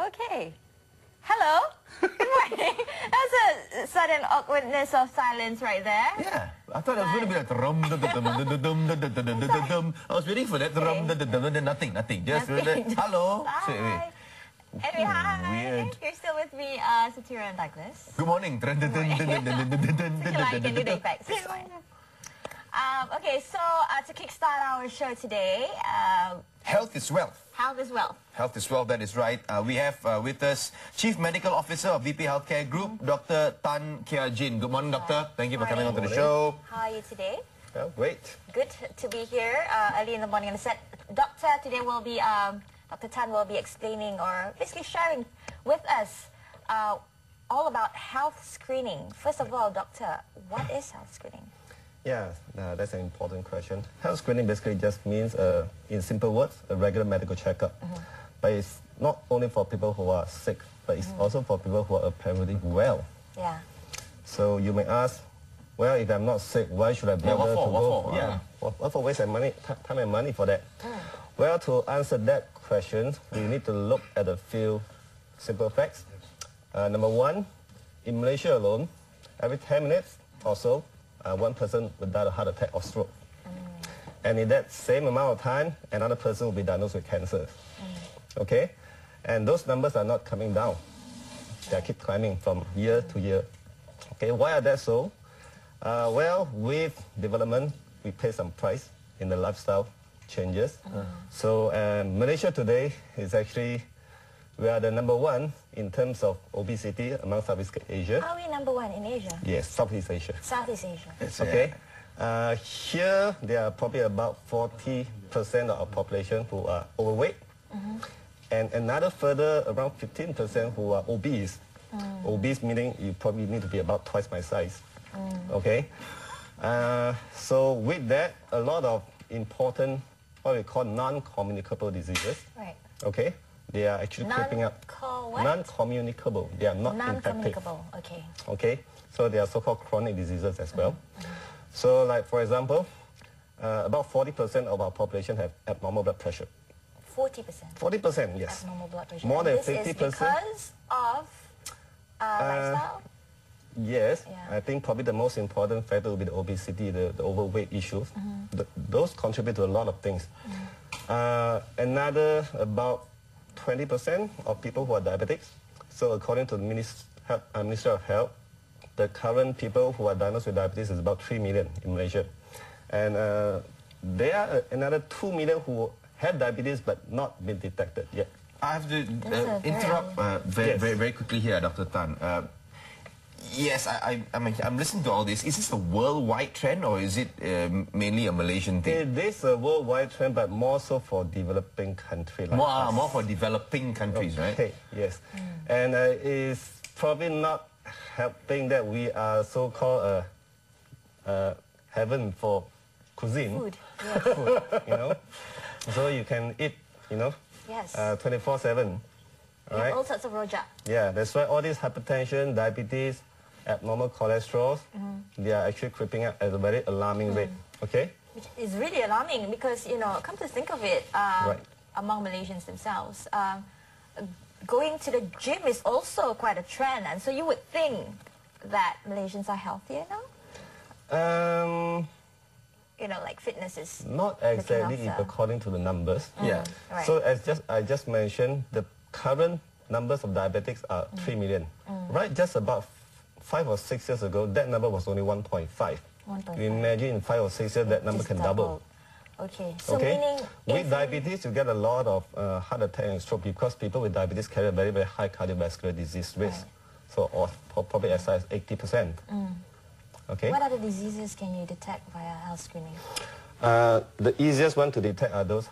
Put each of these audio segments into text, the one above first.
Okay. Hello. Good morning. That was a sudden awkwardness of silence right there. Yeah, I thought it was going to be like I was waiting for that. Nothing. Just hello. Bye. Anyway, hi. Weird. You're still with me, Satira and Douglas. Good morning. You can do the effects. It's fine. Okay, so to kickstart our show today, Health is wealth. health is wealth. Health is wealth, that is right. We have with us Chief Medical Officer of VP Healthcare Group, Dr. Tan Kia Jin. Good morning, Doctor. Thank you for coming on to the show. How are you today? Oh, great. Good to be here early in the morning on the set. Doctor, today will be, Dr. Tan will be explaining or basically sharing with us all about health screening. First of all, Doctor, what is health screening? Yeah, that's an important question. Health screening basically just means, in simple words, a regular medical checkup. But it's not only for people who are sick, but it's also for people who are apparently well. Yeah. So you may ask, well, if I'm not sick, why should I bother to go? Yeah, what for waste money, time and money for that? Well, to answer that question, we need to look at a few simple facts. Number one, in Malaysia alone, every 10 minutes or so, one person will die of heart attack or stroke. And in that same amount of time, another person will be diagnosed with cancer. Okay? And those numbers are not coming down. They keep climbing from year to year. Okay, why are that so? Well, with development, we pay some price in the lifestyle changes. So Malaysia today is actually, we are the #1 in terms of obesity among Southeast Asia. Are we #1 in Asia? Yes, Southeast Asia. Southeast Asia. Okay. Here, there are probably about 40% of our population who are overweight. And another further, around 15% who are obese. Obese meaning you probably need to be about twice my size. Okay. So with that, a lot of important, what we call non-communicable diseases. Right. Okay. They are actually creeping up. Non-communicable. They are not infective. Non-communicable. Okay. Okay. So they are so-called chronic diseases as well. So like, for example, about 40% of our population have abnormal blood pressure. 40%? 40%, yes. Abnormal blood pressure. More than this 50%. Is because of lifestyle? Yes. Yeah. I think probably the most important factor will be the obesity, the overweight issues. Those contribute to a lot of things. Another about 20% of people who are diabetics. So according to the Ministry of Health, the current people who are diagnosed with diabetes is about 3 million in Malaysia. And there are another 2 million who had diabetes but not been detected yet. I have to interrupt very quickly here, Dr. Tan. Yes, I'm listening to all this. Is this a worldwide trend or is it mainly a Malaysian thing? It is a worldwide trend, but more so for developing countries like us. More for developing countries, right? Yes. And it's probably not helping that we are so-called heaven for cuisine. Food. Yeah. Food, you know. So you can eat, you know, Yes. 24/7. Right? All sorts of rojak. Yeah, that's why all this hypertension, diabetes, abnormal cholesterol, they are actually creeping up at a very alarming rate. Okay? Which is really alarming because, you know, come to think of it, among Malaysians themselves, going to the gym is also quite a trend. And so you would think that Malaysians are healthier now? You know, like fitness is not exactly according to the numbers. Yeah. Right. So as I just mentioned, the current numbers of diabetics are 3 million. Right, just about 5 or 6 years ago, that number was only 1.5. You imagine in 5 or 6 years, that number can double. Okay, so meaning... With diabetes, you get a lot of heart attack and stroke because people with diabetes carry a very, very high cardiovascular disease risk. So probably as high as 80%. Okay. What other diseases can you detect via health screening? The easiest one to detect are those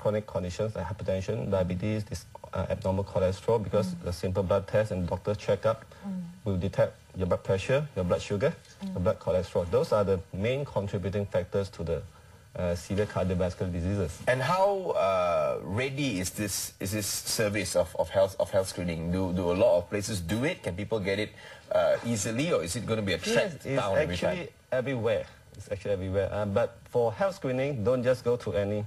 chronic conditions like hypertension, diabetes, abnormal cholesterol, because the simple blood test and doctor's checkup will detect your blood pressure, your blood sugar, your blood cholesterol. Those are the main contributing factors to the severe cardiovascular diseases. And how ready is this service of health screening? Do a lot of places do it? Can people get it easily, or is it going to be a trend down every time? It's actually everywhere. But for health screening, don't just go to any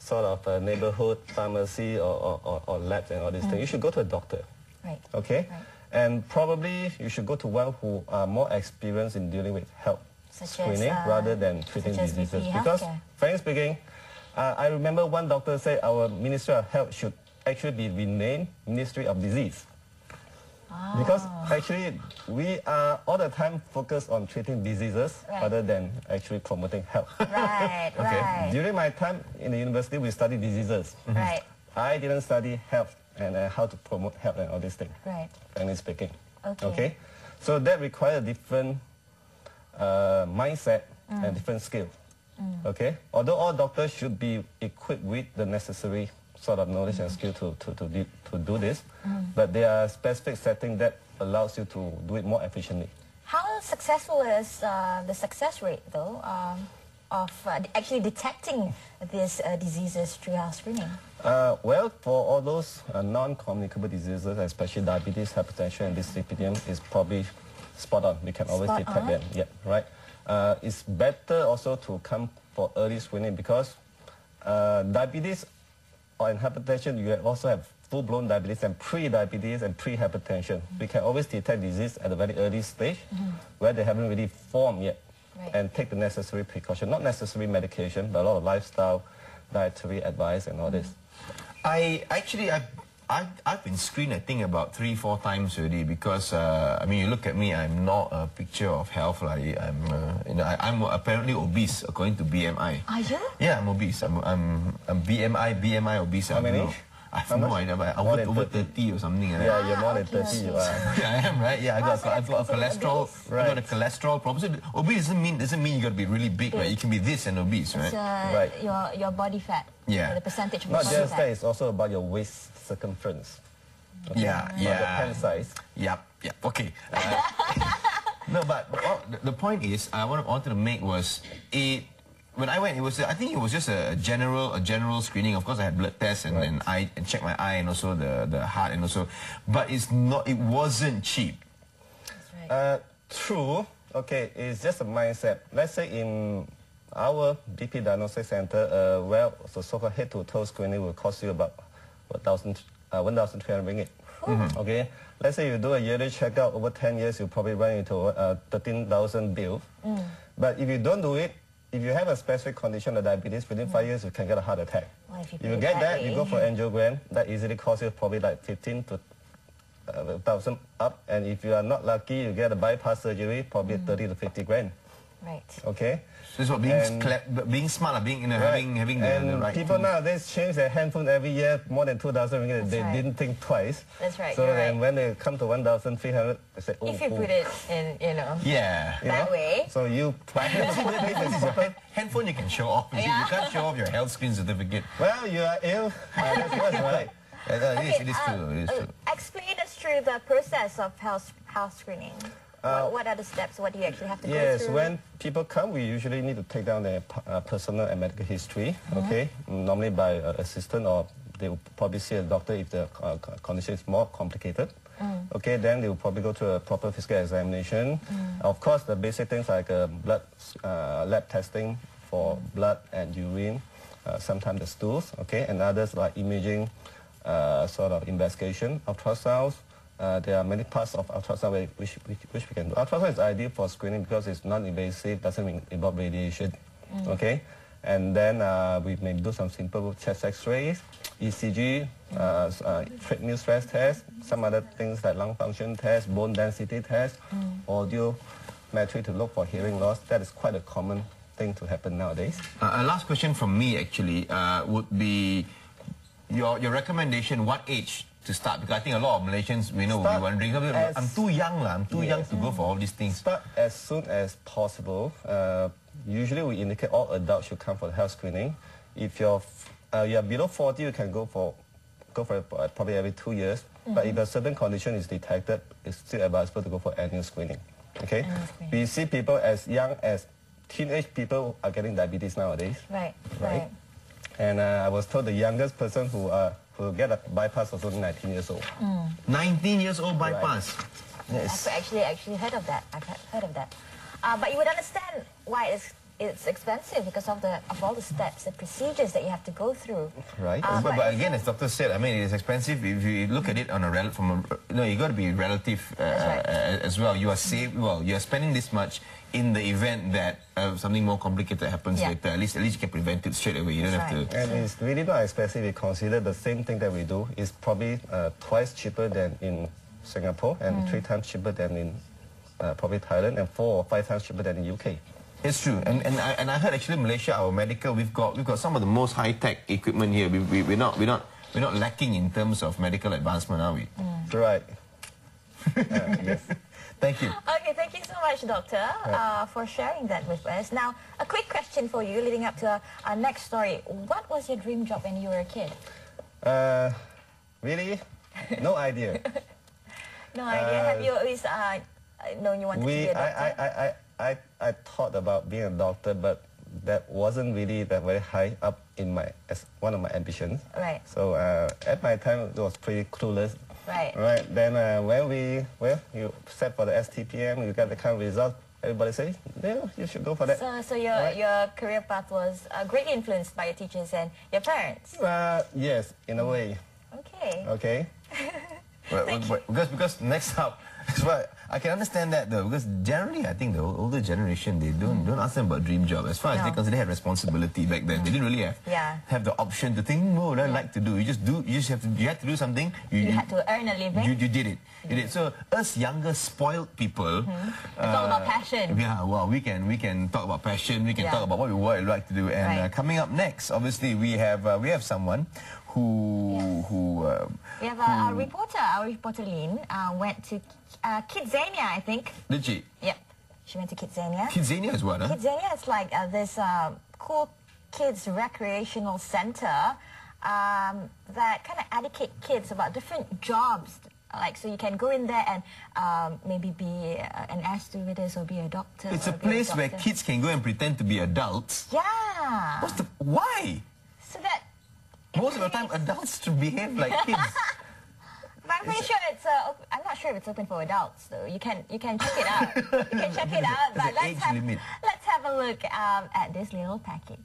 sort of a neighborhood pharmacy or labs and all these things. You should go to a doctor. Right. Okay? Right. And probably you should go to one who are more experienced in dealing with health screening rather than treating diseases. Because, frankly speaking, I remember one doctor said our Ministry of Health should actually be renamed Ministry of Disease. Because actually we are all the time focused on treating diseases rather than actually promoting health. Right, right. During my time in the university, we studied diseases. Right. I didn't study health and how to promote health and all these things. Right. Frankly speaking. Okay. So that requires a different mindset and different skill. Okay. Although all doctors should be equipped with the necessary sort of knowledge and skill to do this, but there are specific settings that allows you to do it more efficiently. How successful is the success rate, though, of actually detecting these diseases through health screening? Well, for all those non-communicable diseases, especially diabetes, hypertension, and dyslipidemia, is probably spot on. We can always detect them. Yeah, right. It's better also to come for early screening because diabetes and hypertension, you also have full-blown diabetes and pre-diabetes and pre-hypertension. We can always detect disease at a very early stage where they haven't really formed yet and take the necessary precaution. Not necessary medication, but a lot of lifestyle, dietary advice and all this. I've been screened, I think, about 3-4 times already because, I mean, you look at me, I'm not a picture of health. Like, I'm apparently obese, according to BMI. Are you? Yeah, I'm obese. I'm BMI obese. How many? I have no idea, but over 30 or something. Yeah, you're more than 30, you are. Yeah, I am, right? Yeah, I've got a cholesterol. Right. I've got a cholesterol problem. So obese doesn't mean you got to be really big, right? You can be this and obese, right? Right. Your body fat. Yeah. The percentage of Not body just fat. that, it's also about your waist circumference. Okay? Yeah. The pen size. Yep. Okay. No, but the point is, what I wanted to make was when I went, I think it was just a general screening. Of course, I had blood tests and checked my eye and also the heart and also, but it wasn't cheap. That's right. True. Okay, it's just a mindset. Let's say in our BP Diagnostic Center, the so-called head-to-toe screening will cost you about 1,300 ringgit. Okay, let's say you do a yearly checkup over 10 years, you probably run into 13,000 bill. But if you don't do it, if you have a specific condition like diabetes, within 5 years you can get a heart attack. Well, if you get that, you go for angiogram, that easily costs you probably like 15 to 1,000 up. And if you are not lucky, you get a bypass surgery, probably 30 to 50 grand. Right. Okay. So it's about being smart, having the right. People nowadays change their handphone every year, more than 2,000 ringgit. They didn't think twice. That's right. So then when they come to 1,300, they say, oh. If you put it in, that way. So you handphone you can show off. You can't show off your health screen certificate. Well, you are ill. That's right. It is true. Explain us through the process of health screening. What are the steps? What do you actually have to go through? Yes, when people come, we usually need to take down their personal and medical history, okay? Normally by assistant, or they will probably see a doctor if the condition is more complicated. Okay, then they will probably go to a proper physical examination. Of course, the basic things like blood lab testing for blood and urine, sometimes the stools, okay? And others like imaging, sort of investigation, ultrasounds. There are many parts of ultrasound which we can do. Ultrasound is ideal for screening because it's non-invasive, doesn't involve radiation. Okay, and then we may do some simple chest X-rays, ECG, treadmill stress test, some other things like lung function test, bone density test, audiometry to look for hearing loss. That is quite a common thing to happen nowadays. A last question from me actually would be your recommendation. What age to start? Because I think a lot of Malaysians will be wondering, I'm too young, I'm too young to go for all these things. Start as soon as possible. Usually we indicate all adults should come for the health screening. If you're below 40, you can go for it probably every 2 years. But if a certain condition is detected, it's still advisable to go for annual screening. Okay? We see people as young as teenage people are getting diabetes nowadays. Right. And I was told the youngest person who get a bypass was only 19 years old. 19 years old bypass? Yes. I've actually heard of that. I've heard of that. But you would understand why it's it's expensive because of all the steps, the procedures that you have to go through. Right. But again, as Doctor said, I mean, it's expensive. If you look at it on a you got to be relative as well. You are you are spending this much in the event that something more complicated happens later. At least you can prevent it straight away. You don't have to. And it's really not expensive. We consider the same thing that we do is probably twice cheaper than in Singapore and 3 times cheaper than in probably Thailand and 4 or 5 times cheaper than in UK. It's true, and I heard actually Malaysia, our medical, we've got some of the most high-tech equipment here. We're not lacking in terms of medical advancement, are we? Right. Yes. Thank you. Okay, thank you so much, Doctor, for sharing that with us. Now, a quick question for you, leading up to our next story. What was your dream job when you were a kid? Really? No idea. No idea. Have you always known you wanted to be a doctor? I thought about being a doctor, but that wasn't really that very high up in as one of my ambitions. Right. So at my time, it was pretty clueless. Right. Right. Then when you set for the STPM, you get the kind of result. Everybody says, yeah, you should go for that. So your career path was greatly influenced by your teachers and your parents. Yes, in a way. Okay. Okay. Because next up, well, I can understand that though, because generally I think the older generation, they don't ask them about dream job. As far as they consider they had responsibility back then, they didn't really have the option to think, what would I like to do? You just had to do something. You had to earn a living. You did it. You did. So us younger spoiled people, it's all about passion. Yeah, well, we can talk about passion. We can talk about what we would like to do. And coming up next, obviously we have someone who we have our reporter Lynn went to Kidzania, I think. Did she? Yep, she went to Kidzania. Kidzania is what? Kidzania is like this cool kids recreational center that kind of educate kids about different jobs. Like, so you can go in there and maybe be an air stewardess or be a doctor. It's a place where kids can go and pretend to be adults. Yeah. Why? So that most of the time adults to behave like kids. But I'm pretty sure it's I'm not sure if it's open for adults though. You can check it out. You can check it out. But let's have a look at this little package.